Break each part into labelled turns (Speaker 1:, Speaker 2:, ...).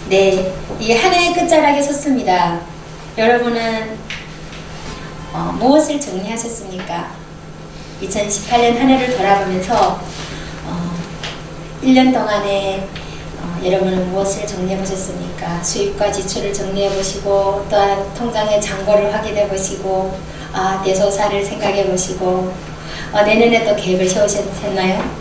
Speaker 1: 네, 이 한 해의 끝자락에 섰습니다. 여러분은 무엇을 정리하셨습니까? 2018년 한 해를 돌아보면서 1년 동안에 여러분은 무엇을 정리해 보셨습니까? 수입과 지출을 정리해 보시고, 또한 통장의 잔고를 확인해 보시고, 대소사를 생각해 보시고, 내년에 또 계획을 세우셨나요?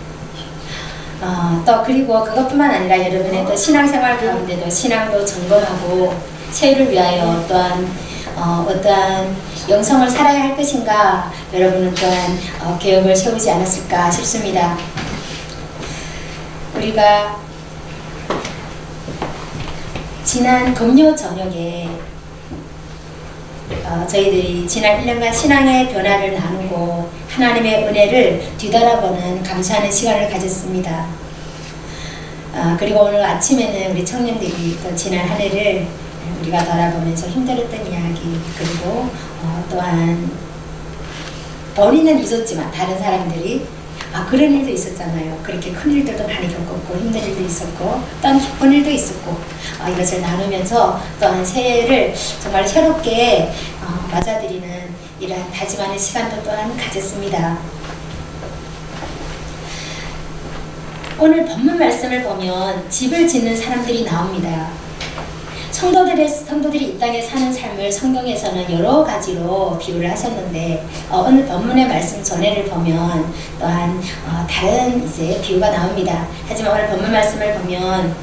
Speaker 1: 또 그리고 그것뿐만 아니라 여러분의 또 신앙생활 가운데도 신앙도 점검하고 새해를 위하여 또한 어떠한 영성을 살아야 할 것인가 여러분은 또한 계획을 세우지 않았을까 싶습니다. 우리가 지난 금요 저녁에 저희들이 지난 1년간 신앙의 변화를 나누고 하나님의 은혜를 뒤돌아보는 감사하는 시간을 가졌습니다. 그리고 오늘 아침에는 우리 청년들이 또 지난 한 해를 우리가 돌아보면서 힘들었던 이야기, 그리고 또한 본인은 있었지만 다른 사람들이 그런 일도 있었잖아요. 그렇게 큰 일들도 많이 겪었고 힘든 일도 있었고 또한 기쁜 일도 있었고 이것을 나누면서 또한 새해를 정말 새롭게 맞아들이는 이러한 다짐하는 시간도 또한 가졌습니다. 오늘 본문 말씀을 보면 집을 짓는 사람들이 나옵니다. 성도들이 이 땅에 사는 삶을 성경에서는 여러 가지로 비유를 하셨는데 오늘 본문의 말씀 전해를 보면 또한 다른 이제 비유가 나옵니다. 하지만 오늘 본문 말씀을 보면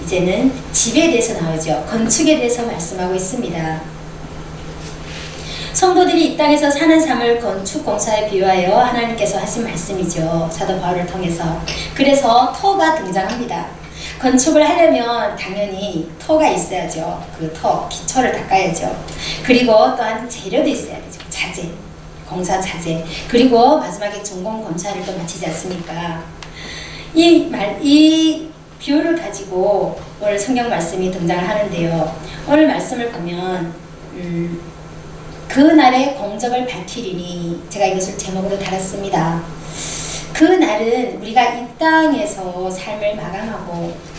Speaker 1: 이제는 집에 대해서 나오죠. 건축에 대해서 말씀하고 있습니다. 성도들이 이 땅에서 사는 삶을 건축 공사에 비유하여 하나님께서 하신 말씀이죠. 사도 바울을 통해서. 그래서 터가 등장합니다. 건축을 하려면 당연히 터가 있어야죠. 그 터, 기초를 닦아야죠. 그리고 또한 재료도 있어야 되죠. 자재, 공사 자재. 그리고 마지막에 준공 검사를 또 마치지 않습니까? 이 비유를 가지고 오늘 성경 말씀이 등장을 하는데요. 오늘 말씀을 보면 그날의 공적을 밝히리니, 제가 이것을 제목으로 달았습니다. 그 날은 우리가 이 땅에서 삶을 마감하고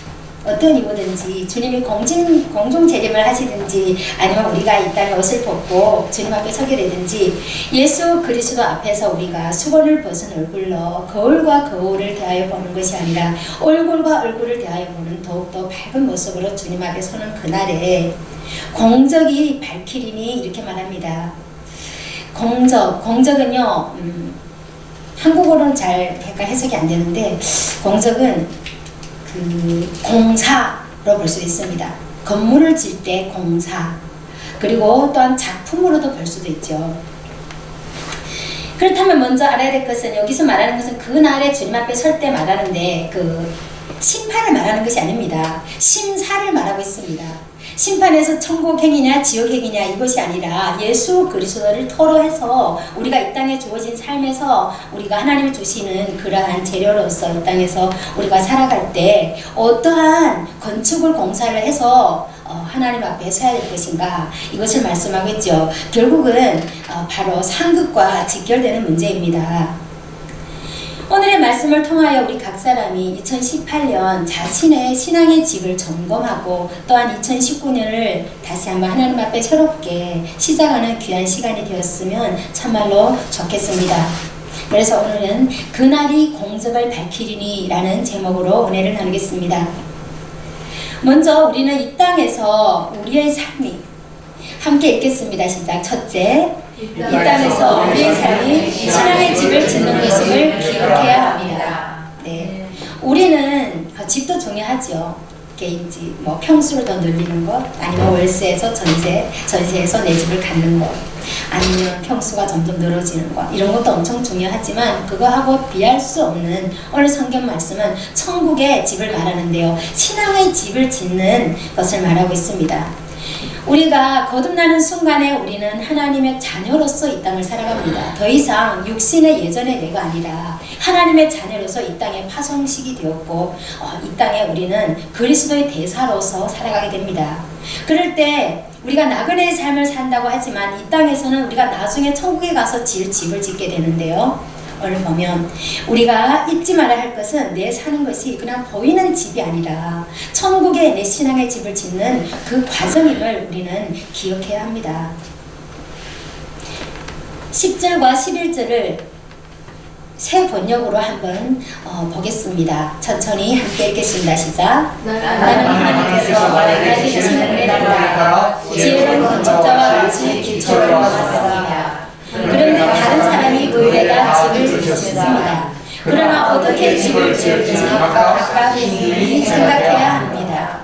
Speaker 1: 어떤 이유든지 주님이 공중 재림을 하시든지 아니면 우리가 이 땅에 옷을 벗고 주님 앞에 서게 되든지 예수 그리스도 앞에서 우리가 수건을 벗은 얼굴로 거울과 거울을 대하여 보는 것이 아니라 얼굴과 얼굴을 대하여 보는 더욱더 밝은 모습으로 주님 앞에 서는 그날에 공적이 밝히리니 이렇게 말합니다. 공적은요 한국어로는 잘 약간 해석이 안 되는데 공적은 그 공사로 볼 수 있습니다. 건물을 질 때 공사, 그리고 또한 작품으로도 볼 수도 있죠. 그렇다면 먼저 알아야 될 것은, 여기서 말하는 것은 그날에 주님 앞에 설 때 말하는데 그 심판을 말하는 것이 아닙니다. 심사를 말하고 있습니다. 심판에서 천국행이냐 지옥행이냐 이것이 아니라 예수 그리스도를 토로 해서 우리가 이 땅에 주어진 삶에서 우리가 하나님이 주시는 그러한 재료로서 이 땅에서 우리가 살아갈 때 어떠한 건축을 공사를 해서 하나님 앞에 서야 될 것인가, 이것을 말씀하고 있죠. 결국은 바로 상급과 직결되는 문제입니다. 오늘의 말씀을 통하여 우리 각 사람이 2018년 자신의 신앙의 집을 점검하고 또한 2019년을 다시 한번 하나님 앞에 새롭게 시작하는 귀한 시간이 되었으면 참말로 좋겠습니다. 그래서 오늘은 그날이 공적을 밝히리니 라는 제목으로 은혜를 나누겠습니다. 먼저 우리는 이 땅에서 우리의 삶이, 함께 읽겠습니다. 시작. 첫째, 이 땅에서 우리의 삶이 신앙의 집을 짓는 것임을 기억해야 합니다. 네, 우리는 집도 중요하죠. 개인집, 평수를 더 늘리는 것, 아니면 월세에서 전세에서 내 집을 갖는 것, 아니면 평수가 점점 늘어지는 것, 이런 것도 엄청 중요하지만 그거하고 비할 수 없는 오늘 성경 말씀은 천국의 집을 말하는데요. 신앙의 집을 짓는 것을 말하고 있습니다. 우리가 거듭나는 순간에 우리는 하나님의 자녀로서 이 땅을 살아갑니다. 더 이상 육신의 예전의 내가 아니라 하나님의 자녀로서 이 땅에 파송식이 되었고 이 땅에 우리는 그리스도의 대사로서 살아가게 됩니다. 그럴 때 우리가 나그네의 삶을 산다고 하지만 이 땅에서는 우리가 나중에 천국에 가서 집을 짓게 되는데요. 보면 우리가 잊지 말아야 할 것은 내 사는 것이 그냥 보이는 집이 아니라 천국에 내 신앙의 집을 짓는 그 과정임을 우리는 기억해야 합니다. 10절과 11절을 새 번역으로 한번 보겠습니다. 천천히 함께 읽겠습니다. 시작. 나는 하나님께서 나에게 주신 은혜를 따라 지혜로운 건축자와 같이 기초를 놓았습니다. 그런데 다른 사람이 그 위에다 집을 짓습니다. 그러나 어떻게 집을 지을지 각각 개인이 생각해야 합니다.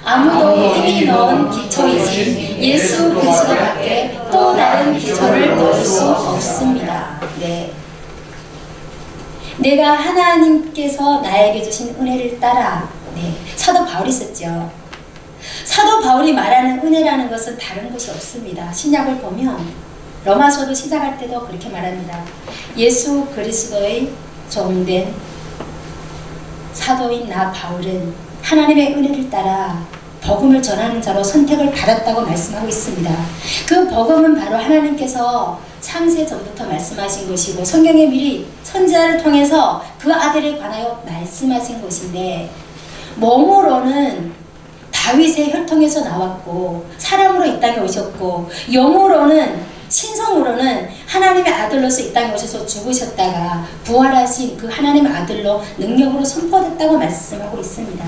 Speaker 1: 아무도 이미 넣은 기초이신 예수 그리스도밖에 또 다른 기초를 넣을 수 없습니다. 네. 내가 하나님께서 나에게 주신 은혜를 따라, 네, 사도 바울이 썼죠. 사도 바울이 말하는 은혜라는 것은 다른 것이 없습니다. 신약을 보면 로마서도 시작할 때도 그렇게 말합니다. 예수 그리스도의 종된 사도인 나 바울은 하나님의 은혜를 따라 복음을 전하는 자로 선택을 받았다고 말씀하고 있습니다. 그 복음은 바로 하나님께서 창세 전부터 말씀하신 것이고 성경에 미리 선지자를 통해서 그 아들에 관하여 말씀하신 것인데, 몸으로는 다윗의 혈통에서 나왔고 사람으로 이 땅에 오셨고, 영으로는 신성으로는 하나님의 아들로서 이 땅에 오셔서 죽으셨다가 부활하신 그 하나님의 아들로 능력으로 선포됐다고 말씀하고 있습니다.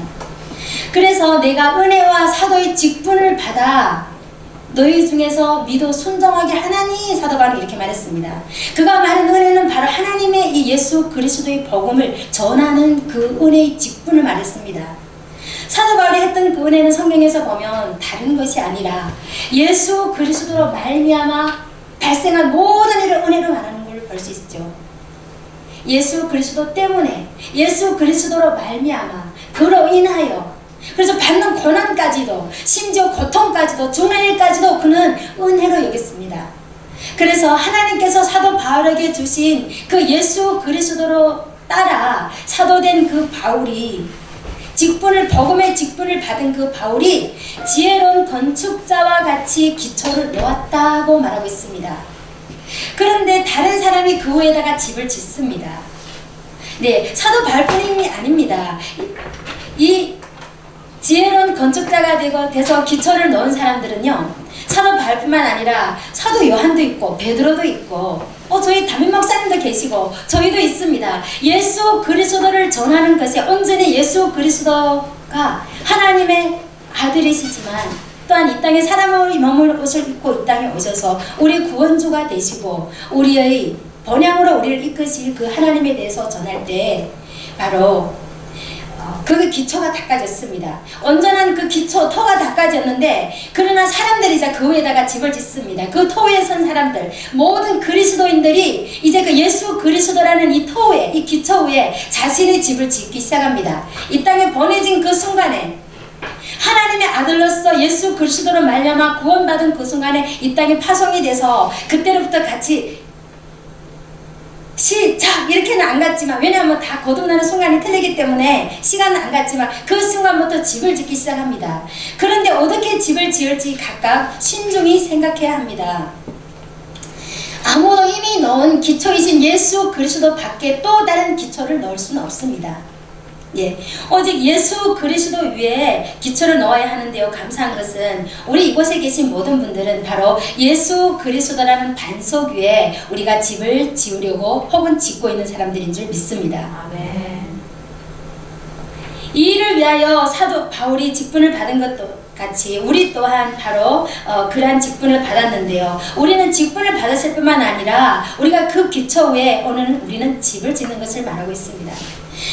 Speaker 1: 그래서 내가 은혜와 사도의 직분을 받아 너희 중에서 믿어 순종하게 하나니, 사도 바울이 이렇게 말했습니다. 그가 말한 은혜는 바로 하나님의 이 예수 그리스도의 복음을 전하는 그 은혜의 직분을 말했습니다. 사도 바울이 했던 그 은혜는 성경에서 보면 다른 것이 아니라 예수 그리스도로 말미암아 발생한 모든 일을 은혜로 말하는 걸 볼 수 있죠. 예수 그리스도 때문에, 예수 그리스도로 말미암아, 그로 인하여, 그래서 받는 고난까지도, 심지어 고통까지도, 죽는 일까지도 그는 은혜로 여겼습니다. 그래서 하나님께서 사도 바울에게 주신 그 예수 그리스도로 따라 사도된 그 바울이, 복음의 직분을 받은 그 바울이 지혜로운 건축자와 같이 기초를 놓았다고 말하고 있습니다. 그런데 다른 사람이 그 위에다가 집을 짓습니다. 네, 사도 바울뿐이 아닙니다. 이 지혜로운 건축자가 돼서 기초를 놓은 사람들은요, 사도 바울뿐만 아니라 사도 요한도 있고 베드로도 있고, 저희 담임 목사님도 계시고 저희도 있습니다. 예수 그리스도를 전하는 것이 온전히 예수 그리스도가 하나님의 아들이시지만 또한 이 땅에 사람의 몸을 옷을 입고 이 땅에 오셔서 우리 구원주가 되시고 우리의 본향으로 우리를 이끄실 그 하나님에 대해서 전할 때 바로 그 기초가 닦아졌습니다. 온전한 그 기초, 터가 닦아졌는데, 그러나 사람들이 이제 그 위에다가 집을 짓습니다. 그 터 위에 선 사람들, 모든 그리스도인들이 이제 그 예수 그리스도라는 이 터 위에, 이 기초 위에 자신의 집을 짓기 시작합니다. 이 땅에 보내진 그 순간에 하나님의 아들로서 예수 그리스도로 말미암아 구원받은 그 순간에 이 땅에 파송이 돼서 그때로부터 같이 시작 이렇게는 안 갔지만, 왜냐하면 다 거듭나는 순간이 틀리기 때문에 시간은 안 갔지만 그 순간부터 집을 짓기 시작합니다. 그런데 어떻게 집을 지을지 각각 신중히 생각해야 합니다. 아무도 이미 넣은 기초이신 예수 그리스도 밖에 또 다른 기초를 넣을 수는 없습니다. 예, 오직 예수 그리스도 위에 기초를 넣어야 하는데요, 감사한 것은 우리 이곳에 계신 모든 분들은 바로 예수 그리스도라는 반석 위에 우리가 집을 지으려고 혹은 짓고 있는 사람들인 줄 믿습니다. 아멘. 이 일을 위하여 사도 바울이 직분을 받은 것도 같이 우리 또한 바로 그러한 직분을 받았는데요, 우리는 직분을 받았을 뿐만 아니라 우리가 그 기초 위에 오늘 우리는 집을 짓는 것을 말하고 있습니다.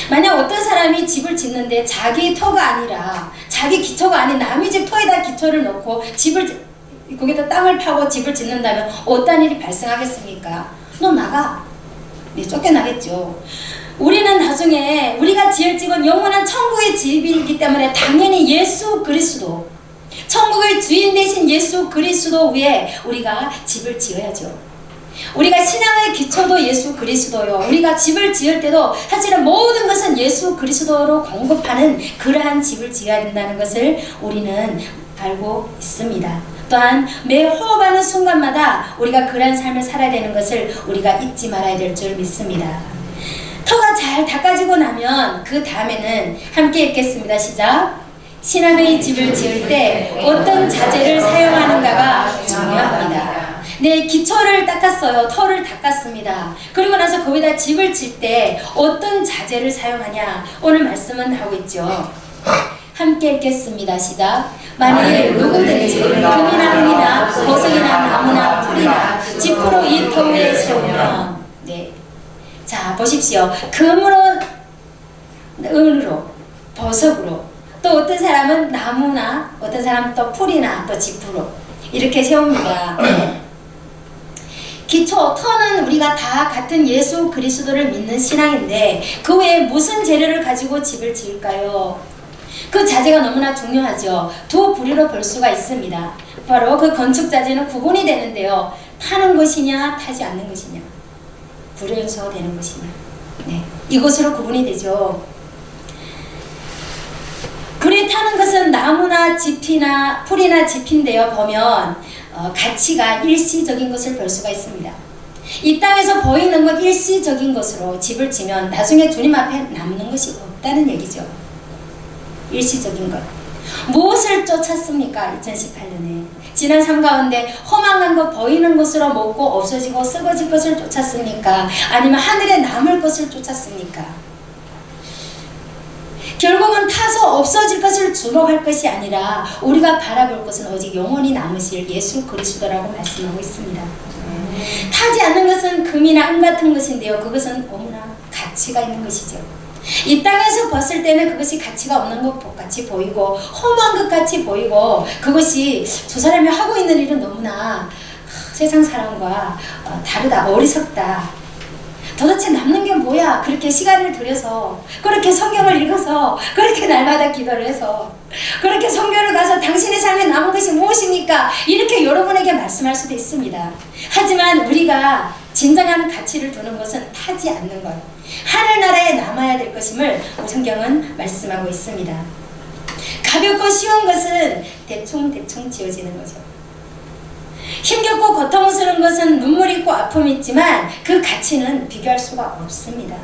Speaker 1: 만약 어떤 사람이 집을 짓는데 자기 터가 아니라, 자기 기초가 아닌 남의 집 터에다 기초를 놓고 거기다 땅을 파고 집을 짓는다면 어떤 일이 발생하겠습니까? 너 나가. 네, 쫓겨나겠죠. 우리는 나중에 우리가 지을 집은 영원한 천국의 집이기 때문에 당연히 예수 그리스도, 천국의 주인 되신 예수 그리스도 위에 우리가 집을 지어야죠. 우리가 신앙의 기초도 예수 그리스도요, 우리가 집을 지을 때도 사실은 모든 것은 예수 그리스도로 공급하는 그러한 집을 지어야 된다는 것을 우리는 알고 있습니다. 또한 매 호흡하는 순간마다 우리가 그러한 삶을 살아야 되는 것을 우리가 잊지 말아야 될 줄 믿습니다. 터가 잘 닦아지고 나면 그 다음에는 함께 읽겠습니다. 시작. 신앙의 집을 지을 때 어떤 자재를 사용하는가가 중요합니다. 네, 기초를 닦았어요. 터를 닦았습니다. 그리고 나서 거기다 집을 질 때 어떤 자재를 사용하냐, 오늘 말씀은 하고 있죠. 함께 읽겠습니다. 시작. 만일 누구든지 금이나 은이나 보석이나 나무나 풀이나 지프로 이 터 위에 세우면, 네, 자 보십시오. 금으로, 은으로, 보석으로, 또 어떤 사람은 나무나, 어떤 사람은 또 풀이나 또 지프로 이렇게 세웁니다. 기초, 터는 우리가 다 같은 예수 그리스도를 믿는 신앙인데 그 외에 무슨 재료를 가지고 집을 지을까요? 그 자재가 너무나 중요하죠. 두 부류로 볼 수가 있습니다. 바로 그 건축 자재는 구분이 되는데요. 타는 것이냐 타지 않는 것이냐, 불연소가 되는 것이냐, 네, 이것으로 구분이 되죠. 불에 타는 것은 나무나 짚이나 풀이나 짚인데요. 보면 가치가 일시적인 것을 볼 수가 있습니다. 이 땅에서 보이는 것 일시적인 것으로 집을 지면 나중에 주님 앞에 남는 것이 없다는 얘기죠. 일시적인 것. 무엇을 쫓았습니까? 2018년에 지난 삶 가운데 허망한 것, 보이는 것으로 먹고 없어지고 썩어질 것을 쫓았습니까? 아니면 하늘에 남을 것을 쫓았습니까? 결국은 타서 없어질 것을 주목할 것이 아니라 우리가 바라볼 것은 오직 영원히 남으실 예수 그리스도라고 말씀하고 있습니다. 타지 않는 것은 금이나 은 같은 것인데요. 그것은 너무나 가치가 있는 것이죠. 이 땅에서 봤을 때는 그것이 가치가 없는 것 같이 보이고 험한 것 같이 보이고, 그것이 저 사람이 하고 있는 일은 너무나 세상 사람과 다르다, 어리석다, 도대체 남는 게 뭐야? 그렇게 시간을 들여서, 그렇게 성경을 읽어서, 그렇게 날마다 기도를 해서, 그렇게 성교를 가서 당신의 삶에 남은 것이 무엇입니까? 이렇게 여러분에게 말씀할 수도 있습니다. 하지만 우리가 진정한 가치를 두는 것은 타지 않는 것, 하늘나라에 남아야 될 것임을 성경은 말씀하고 있습니다. 가볍고 쉬운 것은 대충 지어지는 거죠. 힘겹고 고통스러운 것은 눈물 있고 아픔이 있지만 그 가치는 비교할 수가 없습니다.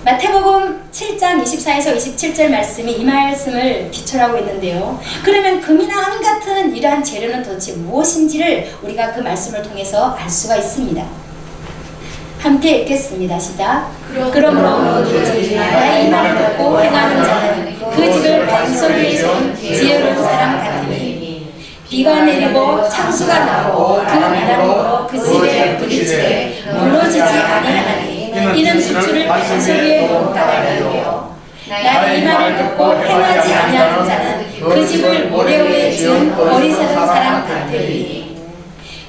Speaker 1: 마태복음 7장 24에서 27절 말씀이 이 말씀을 기초로 하고 있는데요. 그러면 금이나 은 같은 이러한 재료는 도대체 무엇인지를 우리가 그 말씀을 통해서 알 수가 있습니다. 함께 읽겠습니다. 시작. 그러므로 누구든지 나의 이 말을 듣고 행하는 자는 그 집을 반석 위에 세운 지혜로운 사람 같으니 비가 내리고 창수가 나고 그 바람으로 그 집에 부딪히되 무너지지 아니하나니 이는 주추를 반석 위에 놓은 까닭이요 나의 이 말을 듣고 행하지 아니하는 자는 그 집을 모래 위에 지은 어리석은 사람 같으니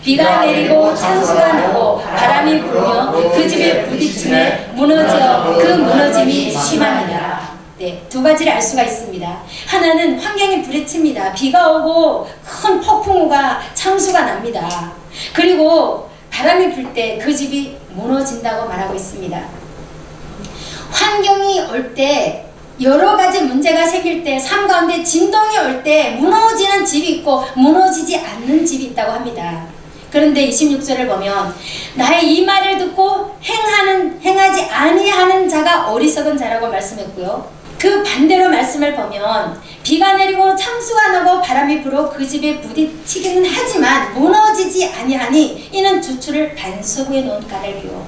Speaker 1: 비가 내리고 창수가 나고 바람이 불며 그 집에 부딪히며 무너져 그 무너짐이 심하니라. 네, 두 가지를 알 수가 있습니다. 하나는 환경이 부딪힙니다. 비가 오고 큰 폭풍우가 창수가 납니다. 그리고 바람이 불 때 그 집이 무너진다고 말하고 있습니다. 환경이 올 때, 여러 가지 문제가 생길 때, 삶 가운데 진동이 올 때 무너지는 집이 있고 무너지지 않는 집이 있다고 합니다. 그런데 26절을 보면 나의 이 말을 듣고 행하지 아니하는 자가 어리석은 자라고 말씀했고요. 그 반대로 말씀을 보면 비가 내리고 창수가 나고 바람이 불어 그 집에 부딪히기는 하지만 무너지지 아니하니 이는 주추를 반석 위에 놓은 까닭이요.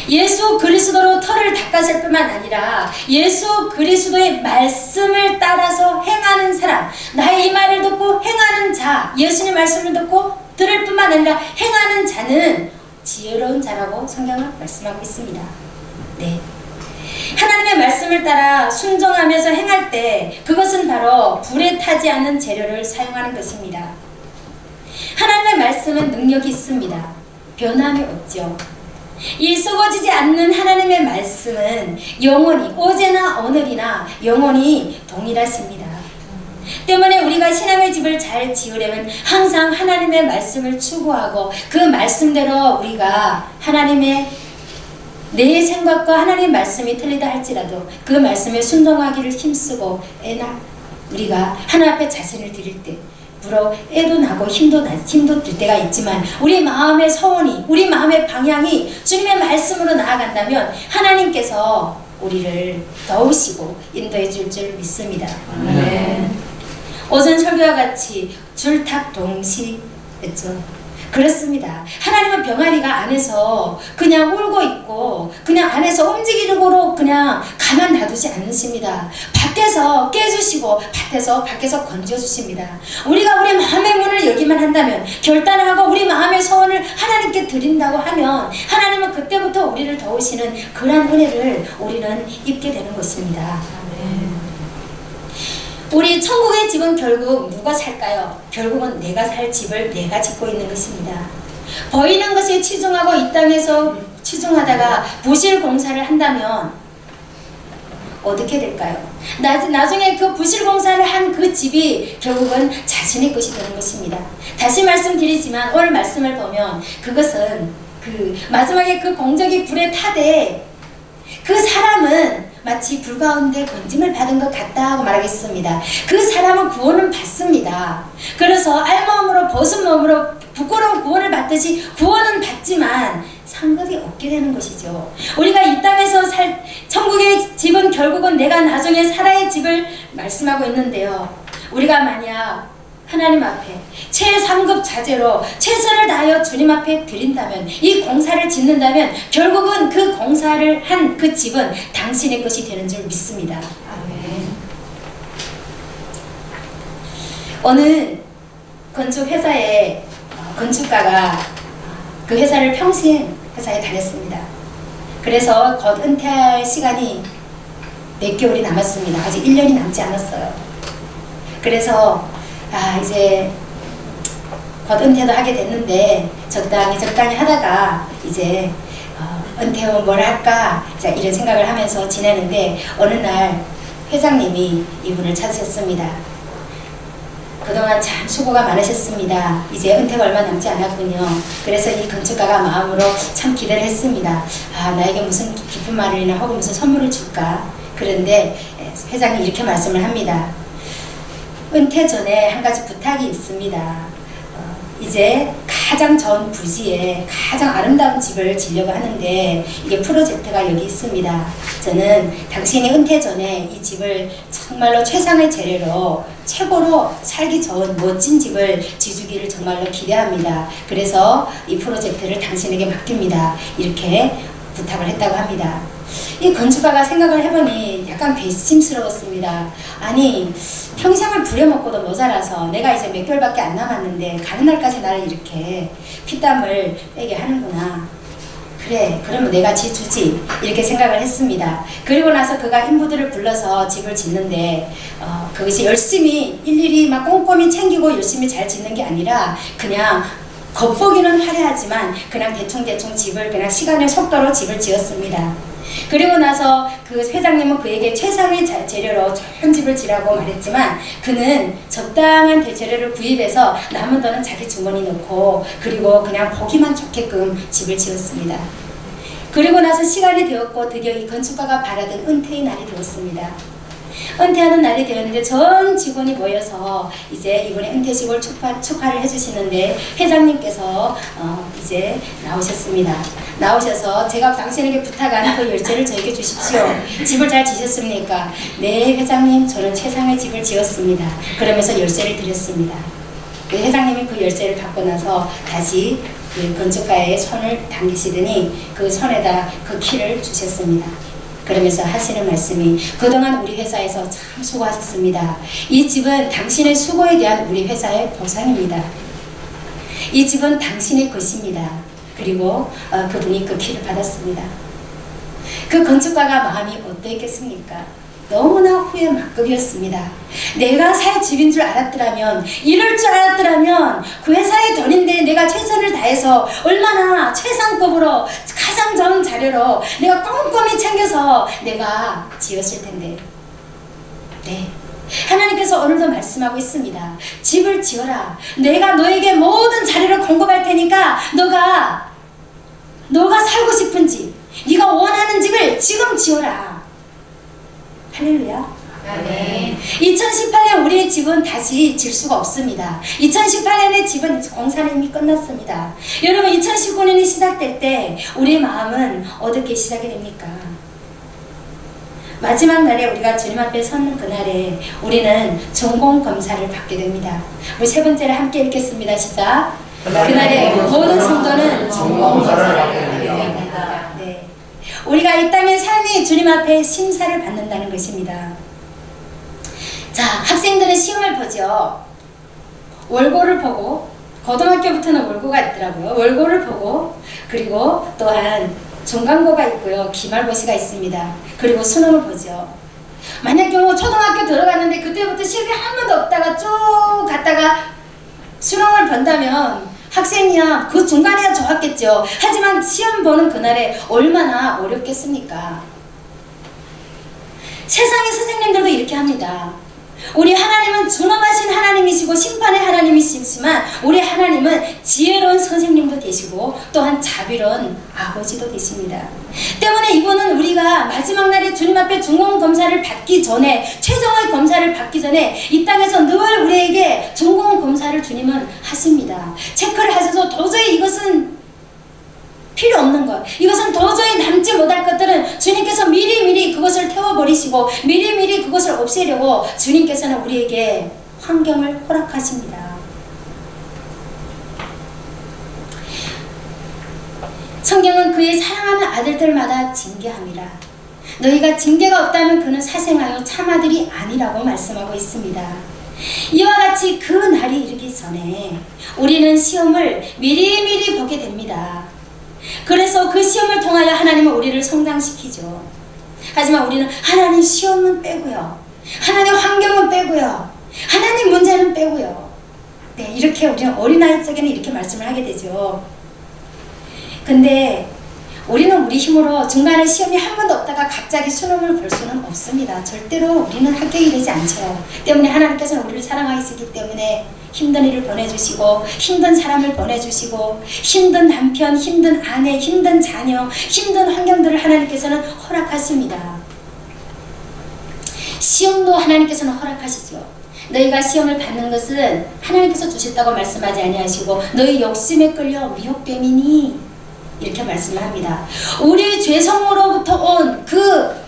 Speaker 1: 예수 그리스도로 터를 닦았을 뿐만 아니라 예수 그리스도의 말씀을 따라서 행하는 사람, 나의 이 말을 듣고 행하는 자, 예수님의 말씀을 듣고 들을 뿐만 아니라 행하는 자는 지혜로운 자라고 성경은 말씀하고 있습니다. 네. 하나님의 말씀을 따라 순종하면서 행할 때 그것은 바로 불에 타지 않는 재료를 사용하는 것입니다. 하나님의 말씀은 능력이 있습니다. 변함이 없죠. 이 썩어지지 않는 하나님의 말씀은 영원히, 어제나 오늘이나 영원히 동일하십니다. 때문에 우리가 신앙의 집을 잘 지으려면 항상 하나님의 말씀을 추구하고 그 말씀대로 우리가 하나님의 내 생각과 하나님의 말씀이 틀리다 할지라도 그 말씀에 순종하기를 힘쓰고 우리가 하나님 앞에 자신을 드릴 때 물어 애도 나고 힘도 들 때가 있지만 우리 마음의 소원이, 우리 마음의 방향이 주님의 말씀으로 나아간다면 하나님께서 우리를 도우시고 인도해 줄 믿습니다. 오전 설교와 같이 줄탁 동시 했죠. 그렇습니다. 하나님은 병아리가 안에서 그냥 울고 있고 그냥 안에서 움직이도록 그냥 가만 놔두지 않으십니다. 밖에서 깨주시고 밖에서 건져주십니다. 우리가 우리 마음의 문을 열기만 한다면, 결단을 하고 우리 마음의 소원을 하나님께 드린다고 하면 하나님은 그때부터 우리를 도우시는 그러한 은혜를 우리는 입게 되는 것입니다. 우리 천국의 집은 결국 누가 살까요? 결국은 내가 살 집을 내가 짓고 있는 것입니다. 보이는 것에 치중하고 이 땅에서 치중하다가 부실 공사를 한다면 어떻게 될까요? 나중에 그 부실 공사를 한 그 집이 결국은 자신의 것이 되는 것입니다. 다시 말씀드리지만 오늘 말씀을 보면 그것은 마지막에 그 공적이 불에 타되 그 사람은 마치 불 가운데 건짐을 받은 것 같다고 말하겠습니다. 그 사람은 구원은 받습니다. 그래서 알마음으로 벗은 마음으로 부끄러운 구원을 받듯이 구원은 받지만 상급이 없게 되는 것이죠. 우리가 이 땅에서 천국의 집은 결국은 내가 나중에 살아야 집을 말씀하고 있는데요. 우리가 만약 하나님 앞에 최상급 자재로 최선을 다하여 주님 앞에 드린다면, 이 공사를 짓는다면 결국은 그 공사를 한 그 집은 당신의 것이 되는 줄 믿습니다. 아멘. 어느 건축 회사의 건축가가 그 회사를 평생 회사에 다녔습니다. 그래서 곧 은퇴할 시간이 몇 개월이 남았습니다. 아직 1년이 남지 않았어요. 그래서 이제 곧 은퇴도 하게 됐는데 적당히 하다가 이제 은퇴하면 뭘 할까 이런 생각을 하면서 지내는데 어느 날 회장님이 이분을 찾으셨습니다. 그동안 참 수고가 많으셨습니다. 이제 은퇴가 얼마 남지 않았군요. 그래서 이 건축가가 마음으로 참 기대를 했습니다. 나에게 무슨 기쁜 말이나 혹은 무슨 선물을 줄까? 그런데 회장이 이렇게 말씀을 합니다. 은퇴 전에 한 가지 부탁이 있습니다. 이제 가장 좋은 부지에 가장 아름다운 집을 지려고 하는데 이게 프로젝트가 여기 있습니다. 저는 당신이 은퇴 전에 이 집을 정말로 최상의 재료로 최고로 살기 좋은 멋진 집을 지주기를 정말로 기대합니다. 그래서 이 프로젝트를 당신에게 맡깁니다. 이렇게 부탁을 했다고 합니다. 이 건축가가 생각을 해보니 약간 배심스러웠습니다. 아니, 평생을 부려먹고도 모자라서 내가 이제 몇 개월밖에 안 남았는데 가는 날까지 나를 이렇게 피땀을 빼게 하는구나. 그래, 그러면 내가 지주지. 이렇게 생각을 했습니다. 그리고 나서 그가 인부들을 불러서 집을 짓는데 그것이 열심히 일일이 막 꼼꼼히 챙기고 열심히 잘 짓는 게 아니라 그냥 겉보기는 화려하지만 그냥 대충 집을 그냥 시간의 속도로 집을 지었습니다. 그리고 나서 그 회장님은 그에게 최상의 재료로 좋은 집을 지라고 말했지만 그는 적당한 재료를 구입해서 남은 돈은 자기 주머니 넣고 그리고 그냥 보기만 좋게끔 집을 지었습니다. 그리고 나서 시간이 되었고 드디어 이 건축가가 바라던 은퇴의 날이 되었습니다. 은퇴하는 날이 되었는데 전 직원이 모여서 이제 이번에 은퇴식을 축하를 해주시는데 회장님께서 이제 나오셨습니다. 나오셔서 제가 당신에게 부탁한 그 열쇠를 저에게 주십시오. 집을 잘 지셨습니까? 네, 회장님, 저는 최상의 집을 지었습니다. 그러면서 열쇠를 드렸습니다. 회장님이 그 열쇠를 받고 나서 다시 그 건축가의 손을 당기시더니 그 손에다 그 키를 주셨습니다. 그러면서 하시는 말씀이 그동안 우리 회사에서 참 수고하셨습니다. 이 집은 당신의 수고에 대한 우리 회사의 보상입니다. 이 집은 당신의 것입니다. 그리고 그분이 그 키를 받았습니다. 그 건축가가 마음이 어떠했겠습니까? 너무나 후회 막급이었습니다. 내가 살 집인 줄 알았더라면, 이럴 줄 알았더라면 그 회사의 돈인데 내가 최선을 다해서 얼마나 최상급으로 가장 좋은 자료로 내가 꼼꼼히 챙겨서 내가 지었을 텐데. 네, 하나님께서 오늘도 말씀하고 있습니다. 집을 지어라. 내가 너에게 모든 자료를 공급할 테니까 너가 살고 싶은 집, 네가 원하는 집을 지금 지어라. 할렐루야.
Speaker 2: 아멘.
Speaker 1: 2018년 우리의 집은 다시 질 수가 없습니다. 2018년의 집은 공사는 이미 끝났습니다. 여러분 2019년이 시작될 때 우리의 마음은 어떻게 시작이 됩니까? 마지막 날에 우리가 주님 앞에 서는 그날에 우리는 전공검사를 받게 됩니다. 우리 세 번째를 함께 읽겠습니다. 시작. 그날에 모든 성도는
Speaker 2: 전공검사를 받게
Speaker 1: 됩니다. 네. 우리가 이 땅의 삶이 주님 앞에 심사를 받는다는 것입니다. 자, 학생들은 시험을 보죠. 월고를 보고, 고등학교부터는 월고가 있더라고요. 월고를 보고, 그리고 또한 중간고가 있고요. 기말고시가 있습니다. 그리고 수능을 보죠. 만약 경우 초등학교 들어갔는데 그때부터 시험이 한 번도 없다가 쭉 갔다가 수능을 본다면 학생이야 그 중간이야 좋았겠죠. 하지만 시험 보는 그날에 얼마나 어렵겠습니까? 세상의 선생님들도 이렇게 합니다. 우리 하나님은 준엄하신 하나님이시고 심판의 하나님이시지만 우리 하나님은 지혜로운 선생님도 되시고 또한 자비로운 아버지도 되십니다. 때문에 이분은 우리가 마지막 날에 주님 앞에 중공검사를 받기 전에 최종의 검사를 받기 전에 이 땅에서 늘 우리에게 중공검사를 주님은 하십니다. 체크를 하셔서 도저히 이것은 필요 없는 것, 이것은 도저히 남지 못할 것들은 주님께서 미리미리 그것을 태워버리시고 미리미리 그것을 없애려고 주님께서는 우리에게 환경을 허락하십니다. 성경은 그의 사랑하는 아들들마다 징계합니다. 너희가 징계가 없다면 그는 사생하여 참아들이 아니라고 말씀하고 있습니다. 이와 같이 그 날이 이르기 전에 우리는 시험을 미리미리 보게 됩니다. 그래서 그 시험을 통하여 하나님은 우리를 성장시키죠. 하지만 우리는 하나님 시험은 빼고요, 하나님 환경은 빼고요, 하나님 문제는 빼고요. 네, 이렇게 우리는 어린아이 쪽에는 이렇게 말씀을 하게 되죠. 근데 우리는 우리 힘으로 중간에 시험이 한 번도 없다가 갑자기 수능을 볼 수는 없습니다. 절대로 우리는 합격이 되지 않죠. 때문에 하나님께서는 우리를 사랑하시기 때문에 힘든 일을 보내주시고 힘든 사람을 보내주시고 힘든 남편, 힘든 아내, 힘든 자녀, 힘든 환경들을 하나님께서는 허락하십니다. 시험도 하나님께서는 허락하시죠. 너희가 시험을 받는 것은 하나님께서 주셨다고 말씀하지 아니하시고 너희 욕심에 끌려 미혹됨이니 이렇게 말씀을 합니다. 우리 죄성으로부터 온 그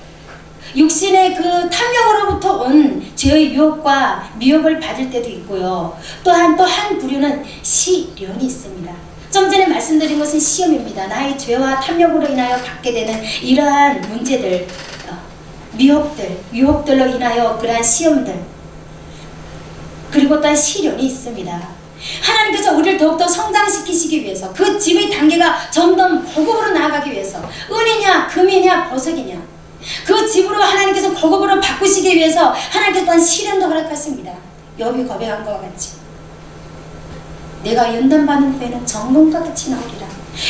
Speaker 1: 육신의 그 탐욕으로부터 온 죄의 유혹과 미혹을 받을 때도 있고요. 또한 또 한 부류는 시련이 있습니다. 좀 전에 말씀드린 것은 시험입니다. 나의 죄와 탐욕으로 인하여 받게 되는 이러한 문제들, 미혹들, 유혹들로 인하여 그러한 시험들, 그리고 또한 시련이 있습니다. 하나님께서 우리를 더욱더 성장시키시기 위해서 그 집의 단계가 점점 고급으로 나아가기 위해서 은이냐 금이냐 보석이냐 그 집으로 하나님께서 고급으로 바꾸시기 위해서 하나님께서 또한 시련도 허락하십니다. 욥이 고백한 것과 같이 내가 연단받은 후에는 정금과 같이 나오리라.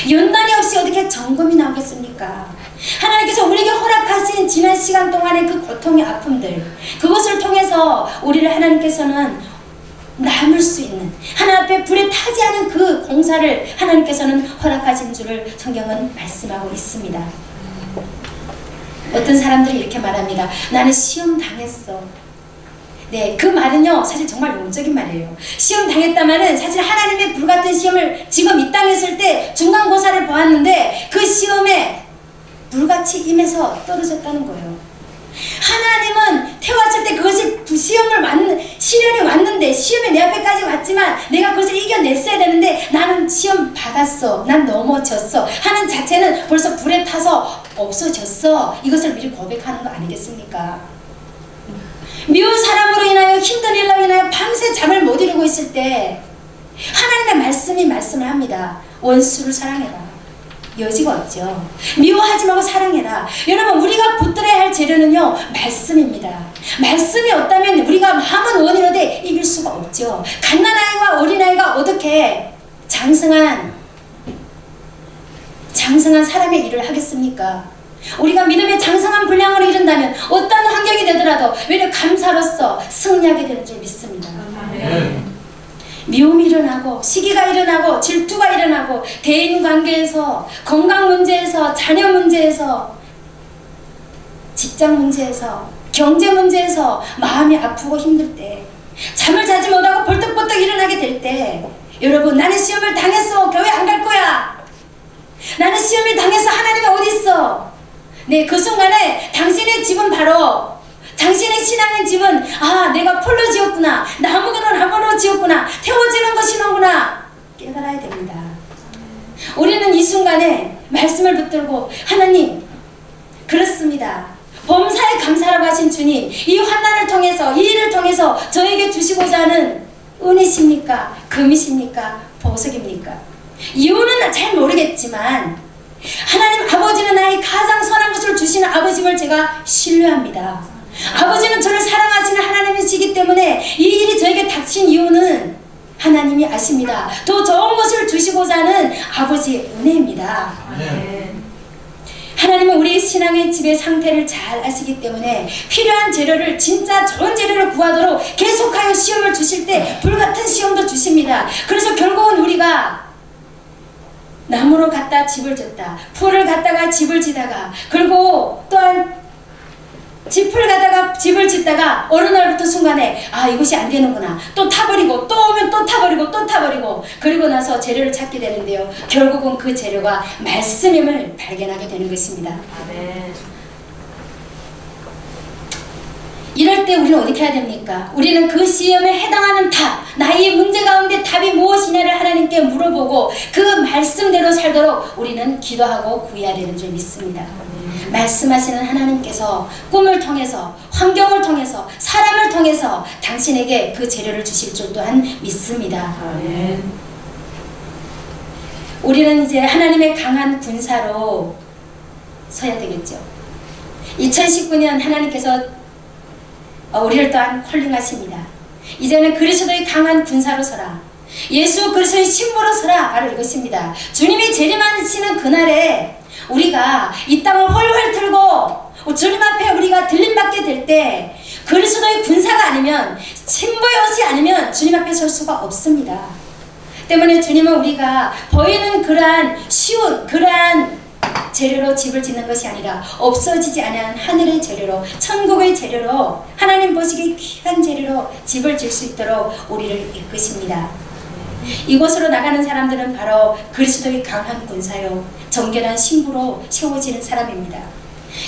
Speaker 1: 연단이 없이 어떻게 정금이 나오겠습니까? 하나님께서 우리에게 허락하신 지난 시간 동안의 그 고통의 아픔들, 그것을 통해서 우리를 하나님께서는 남을 수 있는, 하나님 앞에 불에 타지 않은 그 공사를 하나님께서는 허락하신 줄을 성경은 말씀하고 있습니다. 어떤 사람들이 이렇게 말합니다. 나는 시험 당했어. 네, 그 말은요 사실 정말 용적인 말이에요. 시험 당했다마는 사실 하나님의 불같은 시험을 지금 이 땅에 있을 때 중간고사를 보았는데 그 시험에 불같이 임해서 떨어졌다는 거예요. 하나님은 태웠을 때 그것이 시련이 왔는데 시험이 내 앞에까지 왔지만 내가 그것을 이겨냈어야 되는데 나는 시험 받았어, 난 넘어졌어 하는 자체는 벌써 불에 타서 없어졌어. 이것을 미리 고백하는 거 아니겠습니까? 미운 사람으로 인하여 힘든 일로 인하여 밤새 잠을 못 이루고 있을 때 하나님의 말씀이 말씀을 합니다. 원수를 사랑해라. 여지가 없죠. 미워하지 말고 사랑해라. 여러분 우리가 붙들어야 할 재료는요 말씀입니다. 말씀이 없다면 우리가 마음은 원이로되 이길 수가 없죠. 갓난아이와 어린아이가 어떻게 장성한 사람의 일을 하겠습니까? 우리가 믿음의 장성한 분량으로 이른다면 어떤 환경이 되더라도 왜냐 감사로서 승리하게 되는 줄 믿습니다. 아멘. 미움이 일어나고 시기가 일어나고 질투가 일어나고 대인관계에서 건강 문제에서 자녀 문제에서 직장 문제에서 경제 문제에서 마음이 아프고 힘들 때, 잠을 자지 못하고 벌떡벌떡 일어나게 될 때, 여러분, 나는 시험을 당했어. 교회 안 갈 거야. 나는 시험을 당해서 하나님이 어디 있어? 네, 그 순간에 당신의 집은 바로, 당신의 신앙의 집은, 아, 내가 풀로 지었구나, 나무는 나무로 지었구나, 태워지는 것이로구나 깨달아야 됩니다. 우리는 이 순간에 말씀을 붙들고, 하나님, 그렇습니다. 범사에 감사라고 하신 주님, 이 환난을 통해서, 이 일을 통해서 저에게 주시고자 하는 은혜십니까? 금이십니까? 보석입니까? 이유는 잘 모르겠지만 하나님 아버지는 나의 가장 선한 것을 주시는 아버지임을 제가 신뢰합니다. 아버지는 저를 사랑하시는 하나님이시기 때문에 이 일이 저에게 닥친 이유는 하나님이 아십니다. 더 좋은 것을 주시고자 하는 아버지의 은혜입니다. 하나님은 우리 신앙의 집의 상태를 잘 아시기 때문에 필요한 재료를, 진짜 좋은 재료를 구하도록 계속하여 시험을 주실 때 불같은 시험도 주십니다. 그래서 결국은 우리가 나무로 갖다 집을 짓다, 풀을 갖다가 집을 지다가, 그리고 또한 집을 갖다가 집을 짓다가 어느 날부터 순간에 아, 이것이 안 되는구나, 또 타버리고, 또 오면 또 타버리고, 또 타버리고, 그리고 나서 재료를 찾게 되는데요, 결국은 그 재료가 말씀임을 발견하게 되는 것입니다.
Speaker 2: 네.
Speaker 1: 이럴 때 우리는 어떻게 해야 됩니까? 우리는 그 시험에 해당하는 답, 나의 문제 가운데 답이 무엇이냐를 하나님께 물어보고 그 말씀대로 살도록 우리는 기도하고 구해야 되는 줄 믿습니다. 말씀하시는 하나님께서 꿈을 통해서, 환경을 통해서, 사람을 통해서 당신에게 그 재료를 주실 줄 또한 믿습니다. 우리는 이제 하나님의 강한 군사로 서야 되겠죠. 2019년 하나님께서 우리를 또한 콜링하십니다. 이제는 그리스도의 강한 군사로 서라, 예수 그리스도의 신부로 서라, 바로 이것입니다. 주님이 재림하시는 그날에 우리가 이 땅을 헐헐 틀고 주님 앞에 우리가 들림받게 될 때 그리스도의 군사가 아니면, 신부의 옷이 아니면 주님 앞에 설 수가 없습니다. 때문에 주님은 우리가 보이는 그러한 쉬운 그러한 재료로 집을 짓는 것이 아니라 없어지지 않은 하늘의 재료로, 천국의 재료로, 하나님 보시기에 귀한 재료로 집을 질 수 있도록 우리를 이끄십니다. 이곳으로 나가는 사람들은 바로 그리스도의 강한 군사요, 정결한 신부로 세워지는 사람입니다.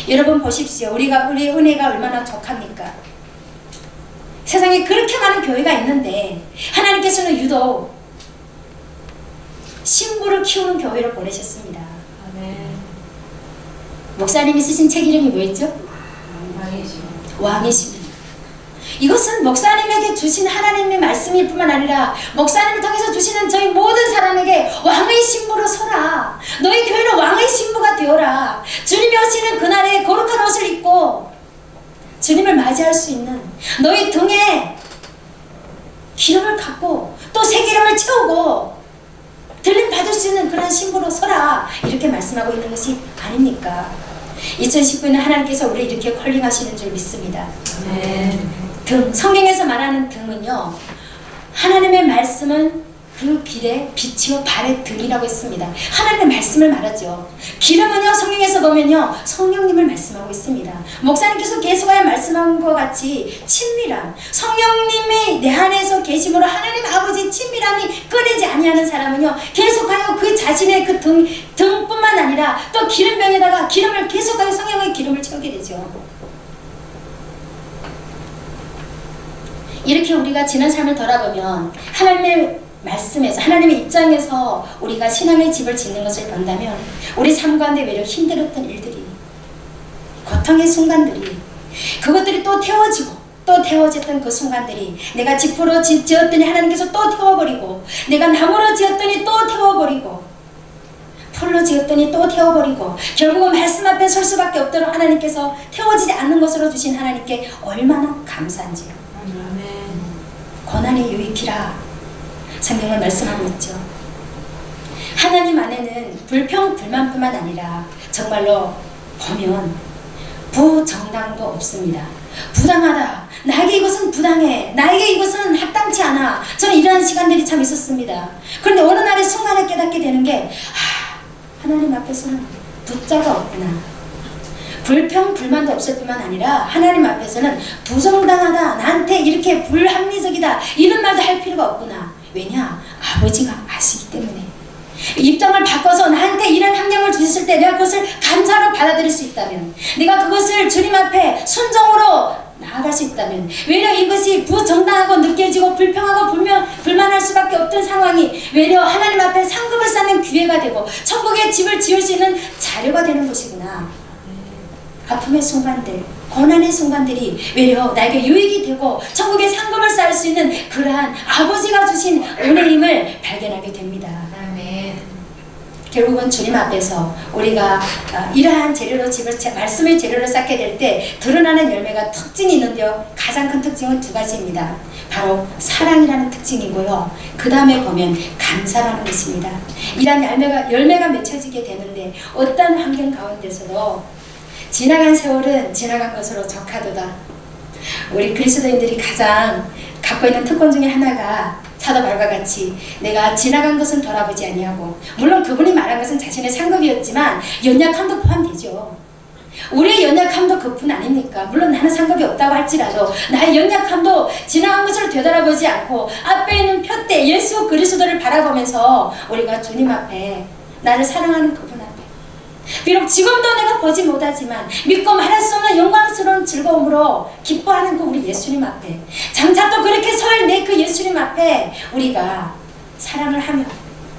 Speaker 1: 여러분 보십시오. 우리의 은혜가 얼마나 족합니까? 세상에 그렇게 많은 교회가 있는데 하나님께서는 유독 신부를 키우는 교회를 보내셨습니다. 목사님이 쓰신 책 이름이 뭐였죠? 왕의 신부. 이것은 목사님에게 주신 하나님의 말씀일 뿐만 아니라 목사님을 통해서 주시는 저희 모든 사람에게 왕의 신부로 서라, 너희 교회는 왕의 신부가 되어라, 주님이 오시는 그날에 거룩한 옷을 입고 주님을 맞이할 수 있는, 너희 등에 기름을 갖고 또 새 기름을 채우고 들림 받을 수 있는 그런 신부로 서라, 이렇게 말씀하고 있는 것이 아닙니까? 2019년 하나님께서 우리를 이렇게 콜링하시는 줄 믿습니다. 등, 성경에서 말하는 등은요, 하나님의 말씀은 그 길의 빛이요 발의 등이라고 했습니다. 하나님의 말씀을 말하죠. 기름은요, 성경에서 보면요, 성령님을 말씀하고 있습니다. 목사님께서 계속하여 말씀한 것 같이 친밀함, 성령님이 내 안에서 계심으로 하나님 아버지의 친밀함이 끊이지 아니하는 사람은요, 계속하여 그 자신의 그 등뿐만 아니라 또 기름병에다가 기름을 계속하여 성령의 기름을 채우게 되죠. 이렇게 우리가 지난 삶을 돌아보면 하나님의 말씀에서, 하나님의 입장에서 우리가 신앙의 집을 짓는 것을 본다면 우리 삶 가운데 외려 힘들었던 일들이, 고통의 순간들이, 그것들이 또 태워지고 또 태워졌던 그 순간들이, 내가 집으로 지었더니 하나님께서 또 태워버리고, 내가 나무로 지었더니 또 태워버리고, 풀로 지었더니 또 태워버리고, 결국은 말씀 앞에 설 수밖에 없도록 하나님께서 태워지지 않는 것으로 주신 하나님께 얼마나 감사한지요. 고난의 유익이라 성경을 말씀하고 있죠. 하나님 안에는 불평 불만뿐만 아니라 정말로 보면 부정당도 없습니다. 부당하다, 나에게 이것은 부당해, 나에게 이것은 합당치 않아, 저는 이러한 시간들이 참 있었습니다. 그런데 어느 날의 순간에 깨닫게 되는 게, 하나님 앞에서는 붙자가 없구나. 불평 불만도 없을 뿐만 아니라 하나님 앞에서는 부정당하다, 나한테 이렇게 불합리적이다 이런 말도 할 필요가 없구나. 왜냐? 아버지가 아시기 때문에. 입장을 바꿔서 나한테 이런 환경을 주셨을 때 내가 그것을 감사로 받아들일 수 있다면, 내가 그것을 주님 앞에 순종으로 나아갈 수 있다면, 외려 이것이 부정당하고 느껴지고 불평하고 불만할 수밖에 없던 상황이 외려 하나님 앞에 상급을 쌓는 기회가 되고 천국의 집을 지을 수 있는 자료가 되는 것이구나. 아픔의 순간들, 고난의 순간들이 외려 나에게 유익이 되고 천국의 상급을 쌓을 수 있는 그러한 아버지가 주신 은혜임을 발견하게 됩니다. 결국은 주님 앞에서 우리가 이러한 재료로 집을, 말씀의 재료를 쌓게 될 때 드러나는 열매가 특징이 있는데요. 가장 큰 특징은 두 가지입니다. 바로 사랑이라는 특징이고요. 그 다음에 보면 감사라는 것입니다. 이러한 열매가 맺혀지게 되는데 어떤 환경 가운데서도 지나간 세월은 지나간 것으로 족하도다. 우리 그리스도인들이 가장 갖고 있는 특권 중에 하나가 사도 바울과 같이 내가 지나간 것은 돌아보지 아니하고, 물론 그분이 말한 것은 자신의 상급이었지만 연약함도 포함되죠. 우리의 연약함도 그뿐 아닙니까? 물론 나는 상급이 없다고 할지라도 나의 연약함도 지나간 것을 되돌아보지 않고 앞에 있는 표대 예수 그리스도를 바라보면서 우리가 주님 앞에 나를 사랑하는 그분 앞에, 비록 지금도 내가 보지 못하지만 믿고 말할 수 없는 영광스러운 즐거움으로 기뻐하는 그 우리 예수님 앞에, 장차 또 그렇게 설 내 그 예수님 앞에 우리가 사랑을 하며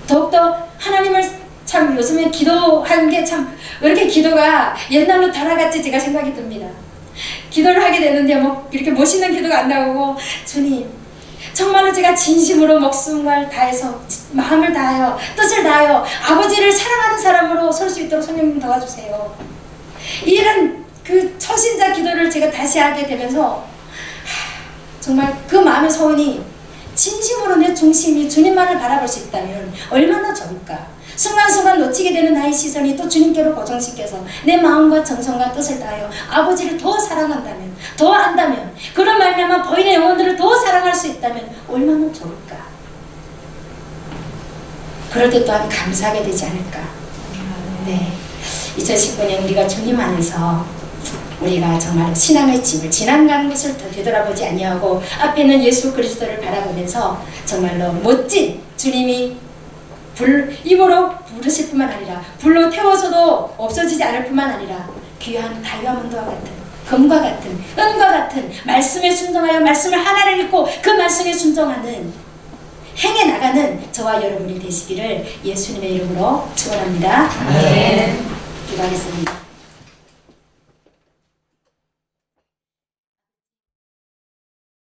Speaker 1: 더욱더 하나님을 참 요즘에 기도하는 게 참 왜 이렇게 기도가 옛날로 돌아갔지 제가 생각이 듭니다. 기도를 하게 되는데 뭐 이렇게 멋있는 기도가 안 나오고, 주님 정말로 제가 진심으로 목숨을 다해서 마음을 다하여 뜻을 다하여 아버지를 사랑하는 사람으로 설 수 있도록 성령님 도와주세요. 이런 그 초신자 기도를 제가 다시 하게 되면서 정말 그 마음의 소원이 진심으로 내 중심이 주님만을 바라볼 수 있다면 얼마나 좋을까. 순간순간 놓치게 되는 나의 시선이 또 주님께로 고정시켜서 내 마음과 정성과 뜻을 다하여 아버지를 더 사랑한다면, 더 안다면, 그런 말미암아 보이는 영혼들을 더 사랑할 수 있다면 얼마나 좋을까. 그럴 때 또한 감사하게 되지 않을까. 네, 2019년 우리가 주님 안에서 우리가 정말 신앙의 집을 지나간 것을 더 되돌아보지 아니하고 앞에는 예수 그리스도를 바라보면서 정말로 멋진 주님이 입으로 부르실 뿐만 아니라 불로 태워서도 없어지지 않을 뿐만 아니라 귀한 다이아몬드와 같은, 금과 같은, 은과 같은 말씀에 순종하여 말씀을 하나를 읽고 그 말씀에 순종하는 행해 나가는 저와 여러분이 되시기를 예수님의 이름으로 축원합니다. 기도하겠습니다.